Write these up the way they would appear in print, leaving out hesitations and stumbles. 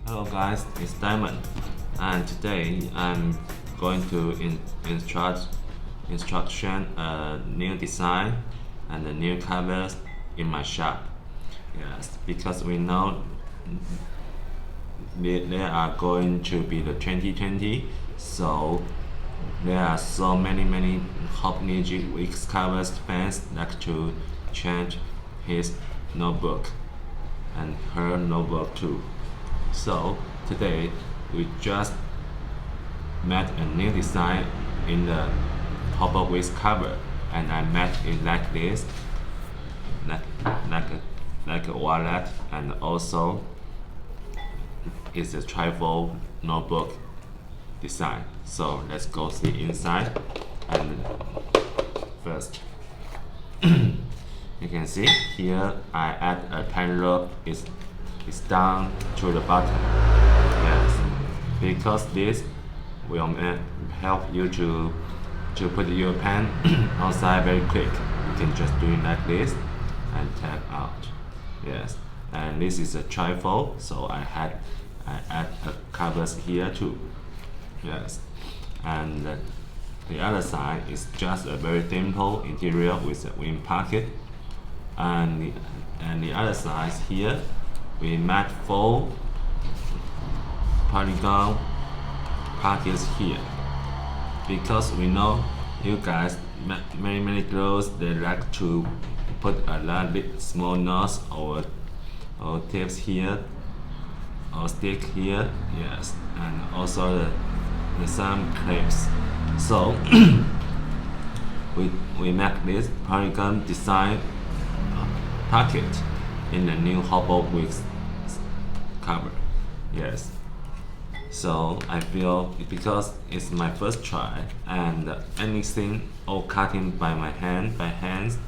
Hello guys, it's Diamond, and today I'm going to instruction a new design and the new covers in my shop. Yes, because we know there are going to be the 2020, so there are so many Hobo Weeks covers fans like to change his notebook and her notebook too. So today we just made a new design in the Hobo Weeks cover, and I made it like this, like a wallet, and also it's a trifold notebook design. So let's go see inside. And first you can see here I add a pen loop is down to the bottom. Yes, because this will help you to put your pen outside very quick. You can just do it like this and tap out. Yes, and this is a trifold, so I add covers here too. Yes, and the other side is just a very simple interior with a wing pocket, and the other side here we made 4 polygon pockets here, because we know you guys, many girls, they like to put a lot of small knots or tips here or stick here. Yes, and also the some clips. So we make this polygon design pocket in the new Hobo Weeks cover. Yes, so I feel because it's my first try and anything all cutting by hands,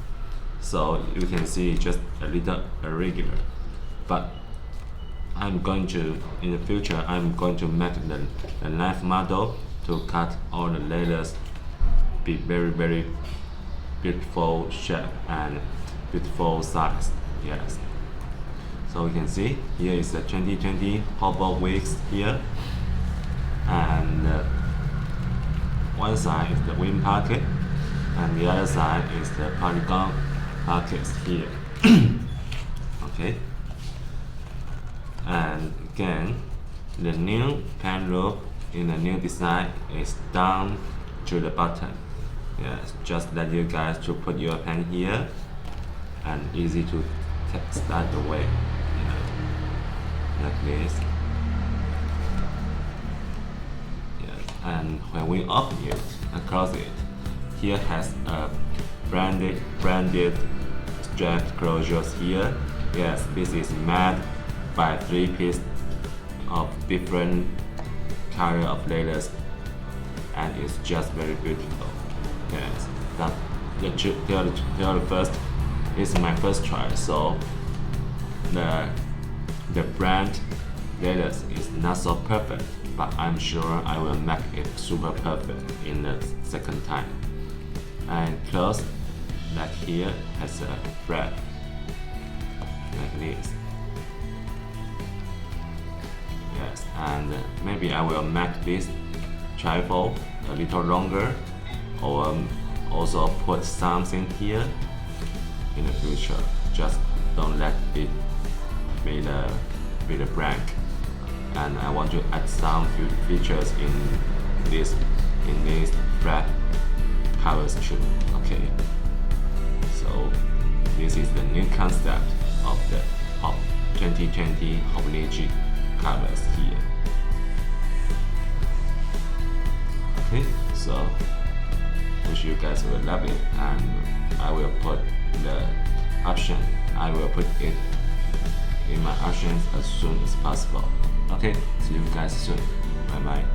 so you can see just a little irregular, but I'm going to, in the future, I'm going to make the knife model to cut all the letters be very beautiful shape and beautiful size. Yes, so you can see here is the 2020 Hobo Weeks here, and one side is the wing pocket and the other side is the polygon pockets here. Okay, and again the new pen loop in the new design is down to the bottom. Yes, just let you guys to put your pen here and easy to start the way, like this. Yes, and when we open it and close it, here has a branded strap closures here. Yes, this is made by 3 pieces of different color of letters, and it's just very beautiful. Yes, that the first is my first try, so the brand letters is not so perfect, but I'm sure I will make it super perfect in the second time. And close, like here has a thread like this. Yes, and maybe I will make this trifold a little longer, or also put something here in the future. Just don't let it be the blank. And I want to add some features in this flat covers too. Okay, so this is the new concept of 2020 Hobo covers here. Okay, so wish you guys will love it, and I will put the option. I will put it in my options as soon as possible. Okay, see you guys soon. Bye bye.